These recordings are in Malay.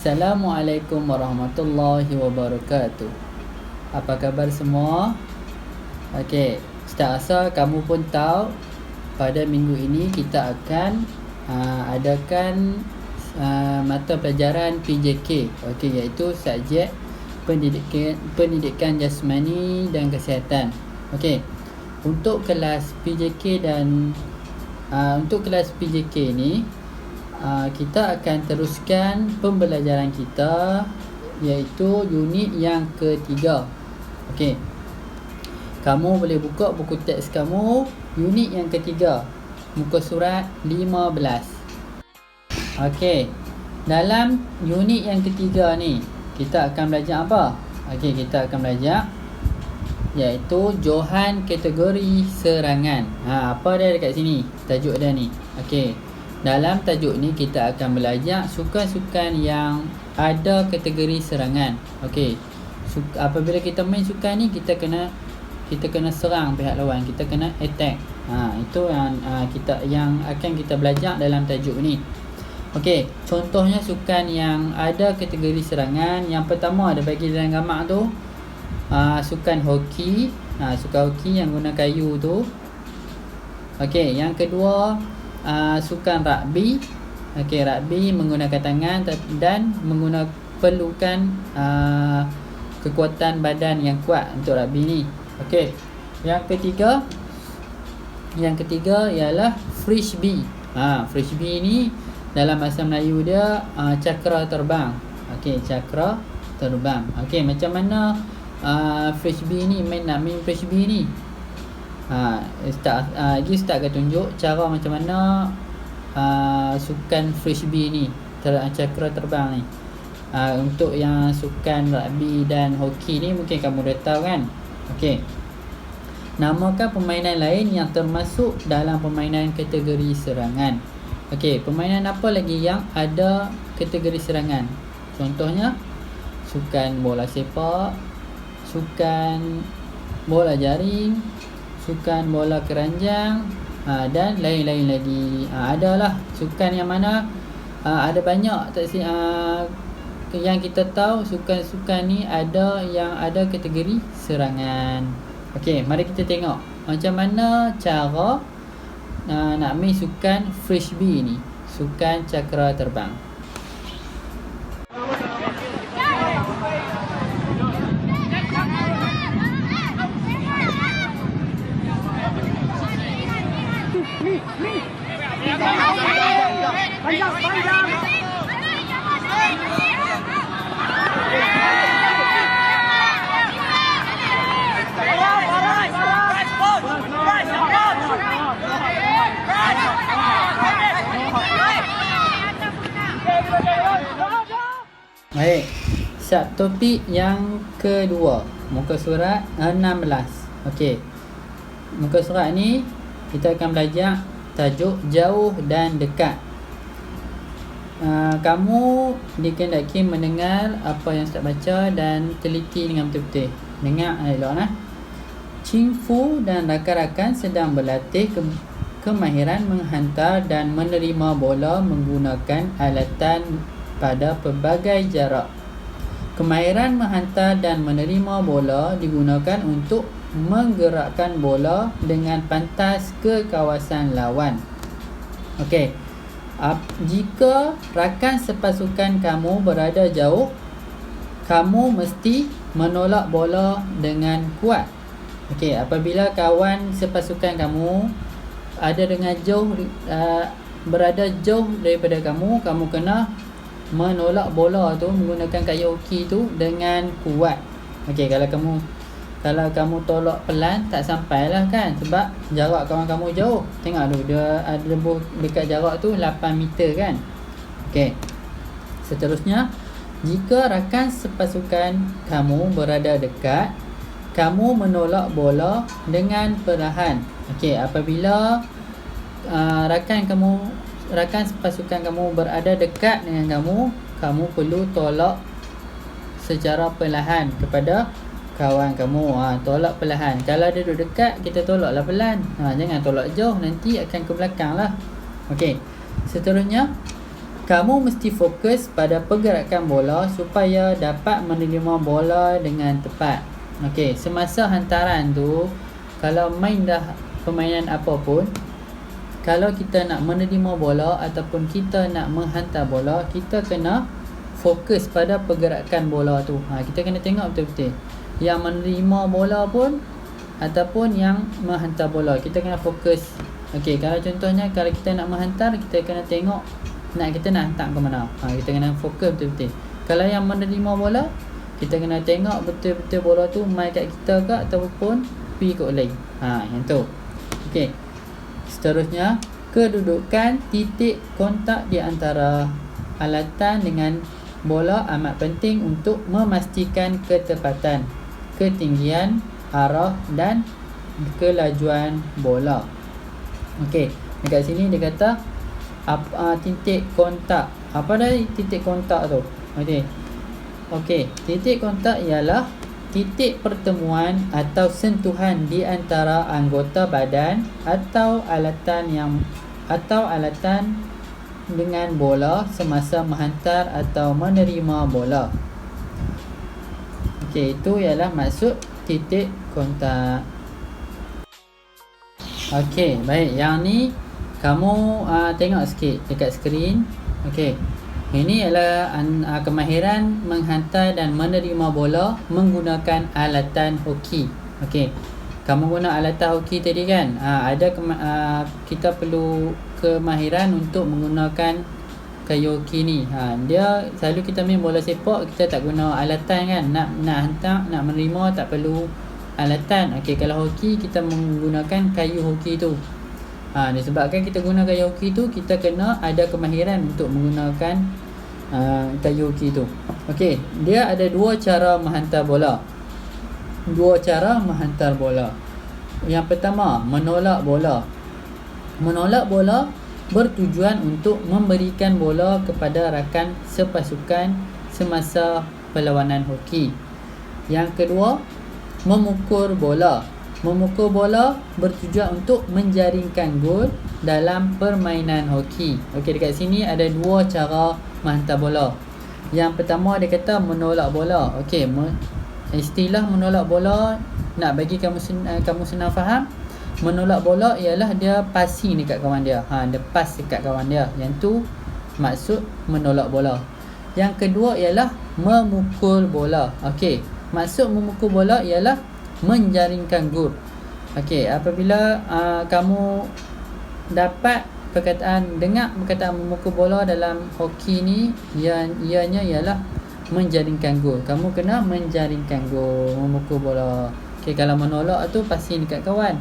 Assalamualaikum warahmatullahi wabarakatuh. Apa khabar semua? Okey, Ustaz rasa kamu pun tahu pada minggu ini kita akan adakan mata pelajaran PJK, iaitu subjek pendidikan jasmani dan kesihatan. Okey. Untuk kelas PJK ni kita akan teruskan pembelajaran kita, iaitu unit yang ketiga. Okey. Kamu boleh buka buku teks kamu, unit yang ketiga, muka surat 15. Okey. Dalam unit yang ketiga ni, kita akan belajar apa? Okey, kita akan belajar iaitu johan kategori serangan. Apa dia dekat sini? Tajuk dia ni. Okey. Dalam tajuk ni kita akan belajar sukan-sukan yang ada kategori serangan. Okey. Apabila kita main sukan ni, kita kena serang pihak lawan, kita kena attack. Itu yang akan kita belajar dalam tajuk ni. Okey, contohnya sukan yang ada kategori serangan. Yang pertama ada bagi dalam gambar tu, sukan hoki. Sukan hoki yang guna kayu tu. Okey, yang kedua sukan rugby. Okey, rugby menggunakan tangan dan perlukan kekuatan badan yang kuat untuk rugby ni. Okey. Yang ketiga ialah frisbee. Frisbee ni dalam bahasa Melayu dia cakra terbang. Okey, cakra terbang. Okey, macam mana frisbee ni nak main frisbee ni? Ustaz akan tunjuk cara macam mana sukan frisbee ni, cakra terbang ni. Untuk yang sukan rugby dan hoki ni mungkin kamu dah tahu kan. Okey. Namakan permainan lain yang termasuk dalam permainan kategori serangan. Okey, permainan apa lagi yang ada kategori serangan? Contohnya sukan bola sepak, sukan bola jaring, sukan bola keranjang, dan lain-lain lagi. Adalah sukan yang mana ada banyak yang kita tahu sukan-sukan ni ada yang ada kategori serangan. Okey, mari kita tengok macam mana cara nak main sukan frisbee ni, sukan cakra terbang. Baik, subtopik yang kedua, muka surat 16. Okey. Muka surat ni kita akan belajar tajuk jauh dan dekat. Kamu dikehendaki mendengar apa yang Ustaz baca dan teliti dengan betul-betul. Dengar elok nah. Ching Fu dan rakan-rakan sedang berlatih kemahiran menghantar dan menerima bola menggunakan alatan pada pelbagai jarak. Kemahiran menghantar dan menerima bola digunakan untuk menggerakkan bola dengan pantas ke kawasan lawan. Okey. Jika rakan sepasukan kamu berada jauh, kamu mesti menolak bola dengan kuat. Okey, apabila kawan sepasukan kamu berada jauh daripada kamu kena menolak bola tu menggunakan kayu hoki tu dengan kuat. Okey, kalau kamu tolak pelan tak sampailah kan, sebab jarak kawan kamu jauh. Tengok tu, dia ada dekat jarak tu 8 meter kan. Okey. Seterusnya, jika rakan sepasukan kamu berada dekat, kamu menolak bola dengan perlahan. Okey, apabila rakan sepasukan kamu berada dekat dengan kamu perlu tolak secara perlahan kepada kawan kamu. Tolak perlahan. Kalau dia duduk dekat, kita tolaklah pelan. Jangan tolak jauh, nanti akan ke belakang lah. Okey. Seterusnya, kamu mesti fokus pada pergerakan bola supaya dapat menerima bola dengan tepat. Okey, semasa hantaran tu, kalau main dah permainan apa pun, kalau kita nak menerima bola ataupun kita nak menghantar bola, kita kena fokus pada pergerakan bola tu. Kita kena tengok betul-betul. Yang menerima bola pun ataupun yang menghantar bola, kita kena fokus. Okey, kalau contohnya kalau kita nak menghantar, kita kena tengok kita nak hantar ke mana. Kita kena fokus betul-betul. Kalau yang menerima bola, kita kena tengok betul-betul bola tu mai kat kita ke ataupun pergi ke lain. Yang tu. Okey. Seterusnya, kedudukan titik kontak di antara alatan dengan bola amat penting untuk memastikan ketepatan, ketinggian, arah dan kelajuan bola. Okey, dekat sini dia kata titik kontak. Apa dah titik kontak tu? Okey, titik kontak ialah titik pertemuan atau sentuhan di antara anggota badan atau alatan dengan bola semasa menghantar atau menerima bola. Okey, itu ialah maksud titik kontak. Okey, baik. Yang ni kamu tengok sikit dekat skrin. Okey. Ini adalah kemahiran menghantar dan menerima bola menggunakan alatan hoki. Okey. Kamu guna alatan hoki tadi kan? Kita perlu kemahiran untuk menggunakan kayu hoki ni. Dia selalu kita main bola sepak, kita tak guna alatan kan? Nak hantar, nak menerima tak perlu alatan. Okey, kalau hoki kita menggunakan kayu hoki tu. Disebabkan kita guna kayu hoki tu, kita kena ada kemahiran untuk menggunakan kayu hoki tu. Okey, dia ada dua cara menghantar bola. Yang pertama, menolak bola. Menolak bola bertujuan untuk memberikan bola kepada rakan sepasukan semasa perlawanan hoki. Yang kedua, memukul bola. Memukul bola bertujuan untuk menjaringkan gol dalam permainan hoki. Okey, dekat sini ada dua cara menghantar bola. Yang pertama dia kata menolak bola. Okey, istilah menolak bola nak bagi kamu senang faham. Menolak bola ialah dia passing dekat kawan dia. Dia pass dekat kawan dia. Yang tu maksud menolak bola. Yang kedua ialah memukul bola. Okey, maksud memukul bola ialah menjaringkan gol. Okey, apabila kamu dapat dengar perkataan memukul bola dalam hoki ni, ianya ialah menjaringkan gol. Kamu kena menjaringkan gol, memukul bola. Okey, kalau menolak tu passing dekat kawan.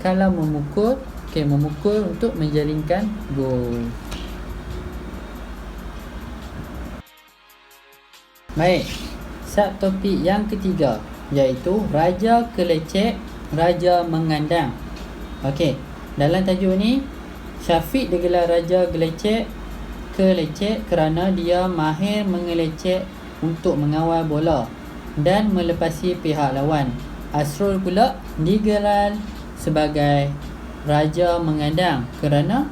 Kalau memukul, memukul untuk menjaringkan gol. Baik, subtopik yang ketiga iaitu Raja Kelecek, Raja Mengandang. Okey, dalam tajuk ni Syafiq digelar Raja Kelecek kerana dia mahir mengelecek untuk mengawal bola dan melepasi pihak lawan. Asrul pula digelar sebagai Raja Mengandang kerana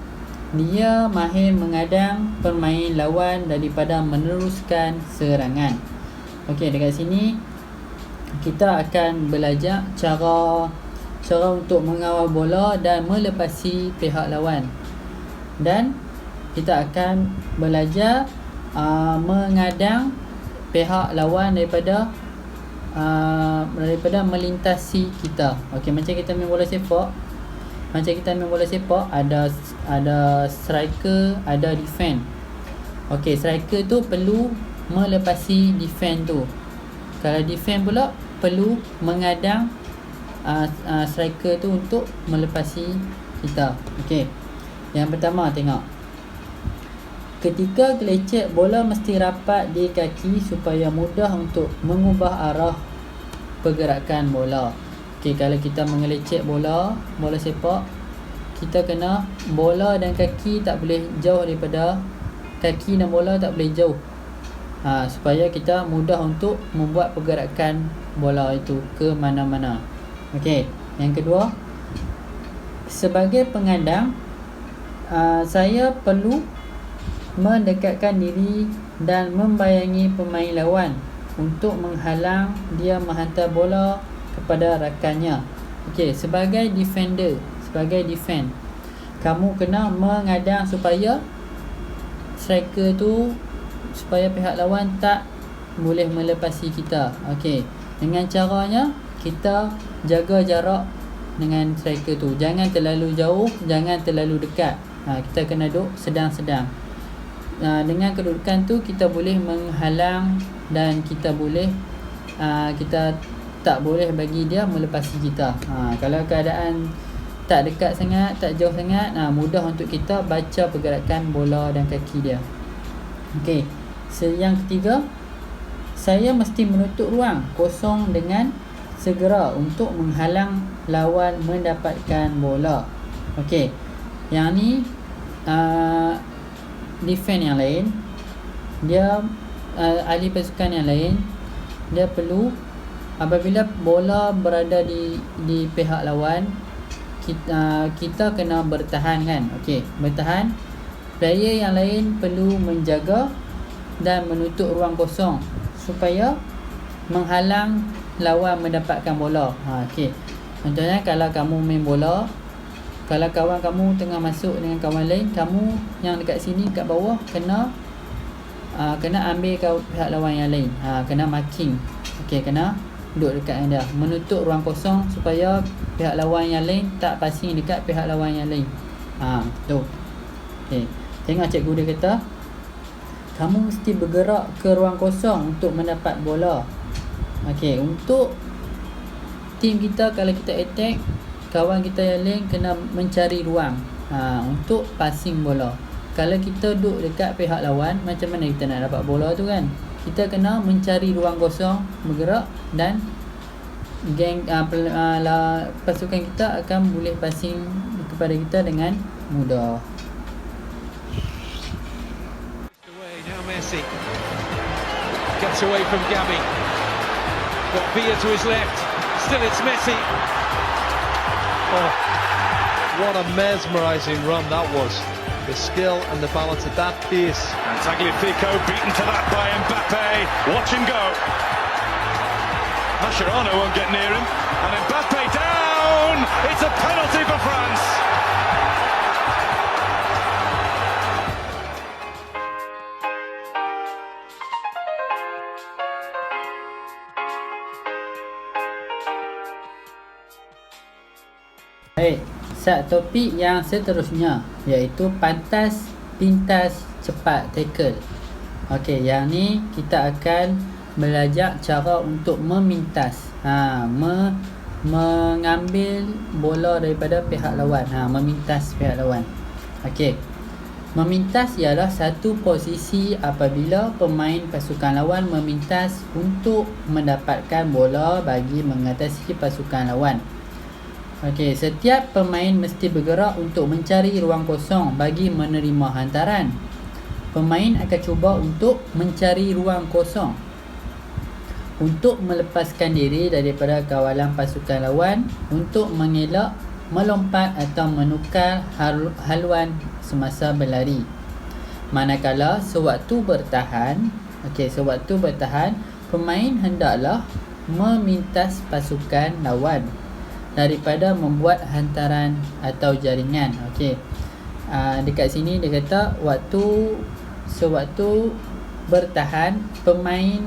dia mahir mengadang pemain lawan daripada meneruskan serangan. Okey, dekat sini kita akan belajar cara untuk mengawal bola dan melepasi pihak lawan. Dan kita akan belajar mengadang pihak lawan daripada melintasi kita. Okey, macam kita main bola sepak, ada striker, ada defend. Okey, striker tu perlu melepasi defend tu. Kalau defend pula perlu mengadang striker tu untuk melepasi kita. Okey. Yang pertama, tengok. Ketika gelecek, bola mesti rapat di kaki supaya mudah untuk mengubah arah pergerakan bola. Okey, kalau kita mengelecek bola sepak, kita kena bola dan kaki tak boleh jauh daripada kaki dan bola tak boleh jauh. Supaya kita mudah untuk membuat pergerakan bola itu ke mana-mana. Okey, yang kedua, sebagai pengadang, saya perlu mendekatkan diri dan membayangi pemain lawan untuk menghalang dia menghantar bola kepada rakannya. Okey, sebagai defender, sebagai defend, kamu kena mengadang supaya striker tu, supaya pihak lawan tak boleh melepasi kita. Okey, dengan caranya kita jaga jarak dengan striker tu. Jangan terlalu jauh, jangan terlalu dekat. Kita kena duduk sedang-sedang. Dengan kedudukan tu kita boleh menghalang dan kita boleh kita tak boleh bagi dia melepasi kita. Kalau keadaan tak dekat sangat, tak jauh sangat, mudah untuk kita baca pergerakan bola dan kaki dia. Okey. Yang ketiga, saya mesti menutup ruang kosong dengan segera untuk menghalang lawan mendapatkan bola. Okey. Yang ni defend yang lain, dia ahli pasukan yang lain, dia perlu apabila bola berada di pihak lawan, kita kena bertahan kan. Okey, bertahan. Player yang lain perlu menjaga dan menutup ruang kosong supaya menghalang lawan mendapatkan bola. Okey. Contohnya kalau kamu main bola, kalau kawan kamu tengah masuk dengan kawan lain, kamu yang dekat sini kat bawah kena ambil pihak lawan yang lain. Kena marking. Okey, kena duduk dekat dengan dia, menutup ruang kosong supaya pihak lawan yang lain tak passing dekat pihak lawan yang lain. Tu. Okey. Tengok cikgu dia kata, kamu mesti bergerak ke ruang kosong untuk mendapat bola. Okey, untuk tim kita, kalau kita attack, kawan kita yang lain kena mencari ruang untuk passing bola. Kalau kita duduk dekat pihak lawan, macam mana kita nak dapat bola tu kan? Kita kena mencari ruang kosong, bergerak, dan pasukan kita akan boleh passing kepada kita dengan mudah. Now Messi gets away from Gavi. Got Villa to his left. Still it's Messi. Oh, what a mesmerising run that was. The skill and the balance at that pace. And Tagliafico beaten to that by Mbappe. Watch him go. Mascherano won't get near him. And Mbappe down! It's a penalty for France. Baik, topik yang seterusnya iaitu pantas, pintas, cepat tackle. Okey, yang ni kita akan belajar cara untuk memintas, mengambil bola daripada pihak lawan, memintas pihak lawan. Okey, memintas ialah satu posisi apabila pemain pasukan lawan memintas untuk mendapatkan bola bagi mengatasi pasukan lawan. Okey, setiap pemain mesti bergerak untuk mencari ruang kosong bagi menerima hantaran. Pemain akan cuba untuk mencari ruang kosong untuk melepaskan diri daripada kawalan pasukan lawan untuk mengelak melompat atau menukar haluan semasa berlari. Manakala sewaktu bertahan, pemain hendaklah memintas pasukan lawan daripada membuat hantaran atau jaringan. Okey. Dekat sini dia kata sewaktu bertahan, pemain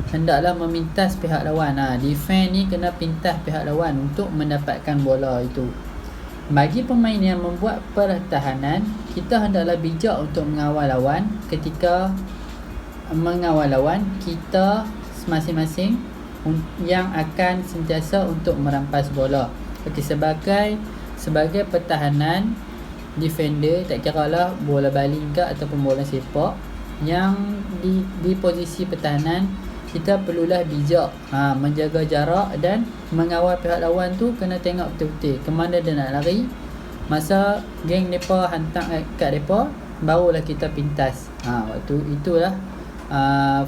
hendaklah memintas pihak lawan. Defend ni kena pintas pihak lawan untuk mendapatkan bola itu. Bagi pemain yang membuat pertahanan, kita hendaklah bijak untuk mengawal lawan. Ketika mengawal lawan, kita masing-masing yang akan sentiasa untuk merampas bola. Okey, sebagai pertahanan, defender, tak kira lah bola baling ke ataupun bola sepak, yang di posisi pertahanan, kita perlulah bijak menjaga jarak dan mengawal pihak lawan tu. Kena tengok betul-betul ke mana dia nak lari. Masa geng mereka hantar kat mereka, barulah kita pintas. Waktu itulah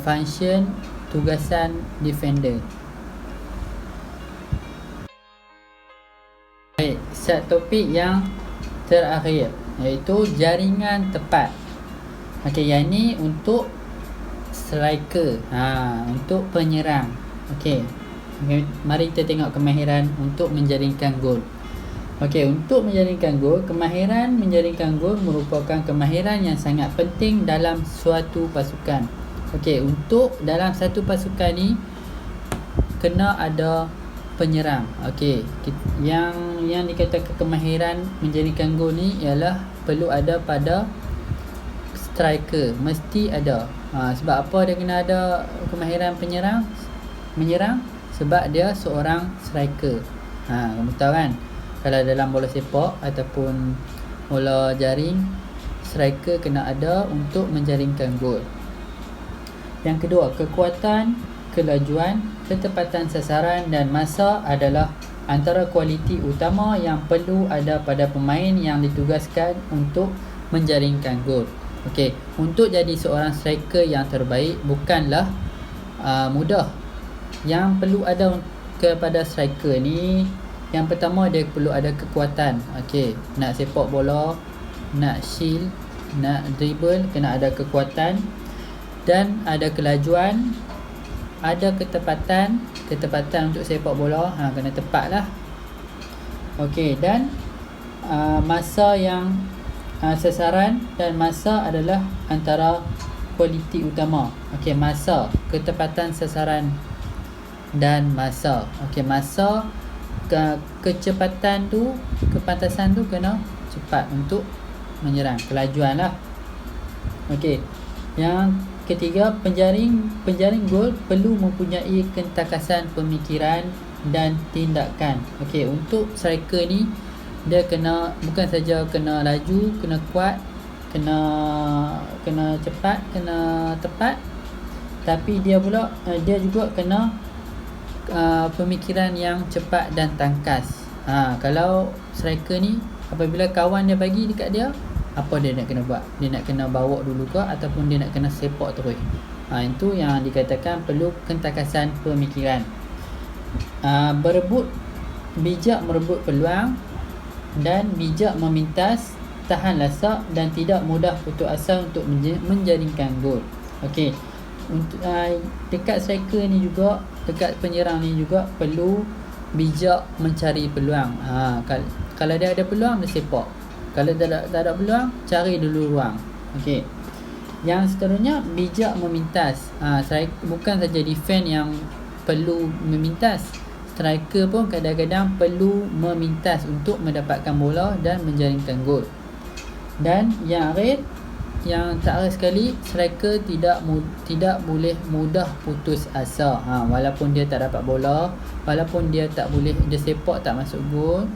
function tugasan defender. Baik, topik yang terakhir iaitu jaringan tepat. Okey, yang ni untuk striker. Untuk penyerang. Okey. Mari kita tengok kemahiran untuk menjaringkan gol. Okey, untuk menjaringkan gol, kemahiran menjaringkan gol merupakan kemahiran yang sangat penting dalam suatu pasukan. Okey, untuk dalam satu pasukan ni kena ada penyerang. Okey, yang dikatakan kemahiran menjaringkan gol ni ialah perlu ada pada striker, mesti ada. Sebab apa dia kena ada kemahiran menyerang? Sebab dia seorang striker. Kamu tahu kan, kalau dalam bola sepak ataupun bola jaring, striker kena ada untuk menjaringkan gol. Yang kedua, kekuatan, kelajuan, ketepatan sasaran dan masa adalah antara kualiti utama yang perlu ada pada pemain yang ditugaskan untuk menjaringkan gol. Okey, untuk jadi seorang striker yang terbaik bukanlah mudah. Yang perlu ada kepada striker ni, yang pertama dia perlu ada kekuatan. Okey, nak sepak bola, nak shield, nak dribble, kena ada kekuatan dan ada kelajuan, ada ketepatan untuk sepak bola, kena tepat lah. Okey, dan masa yang sasaran dan masa adalah antara kualiti utama. Okey, masa, ketepatan sasaran dan masa. Okey, masa, kecepatan tu, kepantasan tu kena cepat untuk menyerang, kelajuan lah. Okey, yang ketiga, penjaring gol perlu mempunyai ketakasan pemikiran dan tindakan. Okey, untuk striker ni dia kena bukan saja kena laju, kena kuat, kena cepat, kena tepat, tapi dia juga kena pemikiran yang cepat dan tangkas. Kalau striker ni, apabila kawan dia bagi dekat dia, apa dia nak kena buat? Dia nak kena bawa dulu ke ataupun dia nak kena sepak terus? Itu yang dikatakan perlu ketakasan pemikiran. Bijak merebut peluang dan bijak memintas, tahan lasak dan tidak mudah putus asa untuk menjaringkan gol. Okey, untuk dekat striker ni juga, dekat penyerang ni juga perlu bijak mencari peluang. Kalau dia ada peluang, dia sepak. Kalau tak ada peluang, cari dulu ruang. Okey. Yang seterusnya, bijak memintas. Bukan saja defend yang perlu memintas, striker pun kadang-kadang perlu memintas untuk mendapatkan bola dan menjaringkan gol. Dan yang terakhir sekali, striker tidak boleh mudah putus asa. Walaupun dia tak dapat bola, walaupun dia sepak tak masuk gol,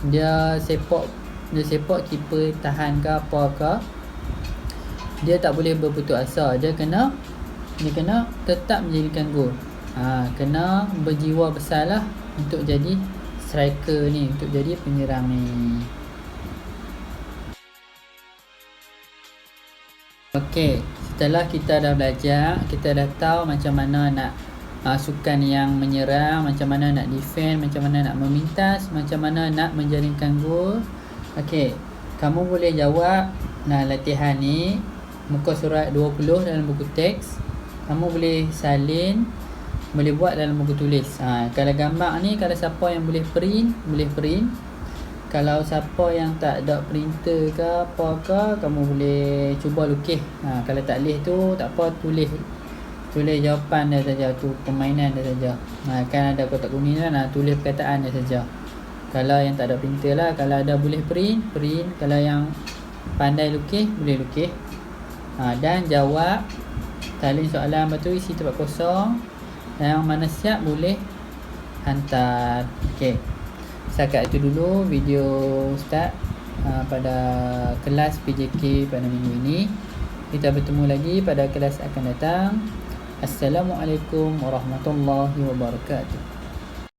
dia sepak keeper tahan ke apa ke, dia tak boleh berputus asa. Dia kena tetap menjadikan gol. Kena berjiwa besar lah untuk jadi striker ni, untuk jadi penyerang ni. Okey, setelah kita dah belajar, kita dah tahu macam mana nak sukan yang menyerang, macam mana nak defend, macam mana nak memintas, macam mana nak menjaringkan gol. Okey, kamu boleh jawab latihan ni muka surat 20 dalam buku teks. Kamu boleh salin, boleh buat dalam buku tulis. Kalau gambar ni, kalau siapa yang boleh print, boleh print. Kalau siapa yang tak ada printer ke apa ke, kamu boleh cuba lukis. Kalau tak boleh tu tak apa, tulis jawapan dia saja, tu permainan dia saja. Kan ada kotak kuning kan, tulis perkataan dia saja. Kalau yang tak ada printer lah, kalau ada boleh print. Kalau yang pandai lukis, boleh lukis. Dan jawab salin soalan, lepas tu isi tempat kosong. Yang mana siap boleh hantar. Okey, setakat itu dulu video Ustaz pada kelas PJK pada minggu ini. Kita bertemu lagi pada kelas akan datang. Assalamualaikum warahmatullahi wabarakatuh.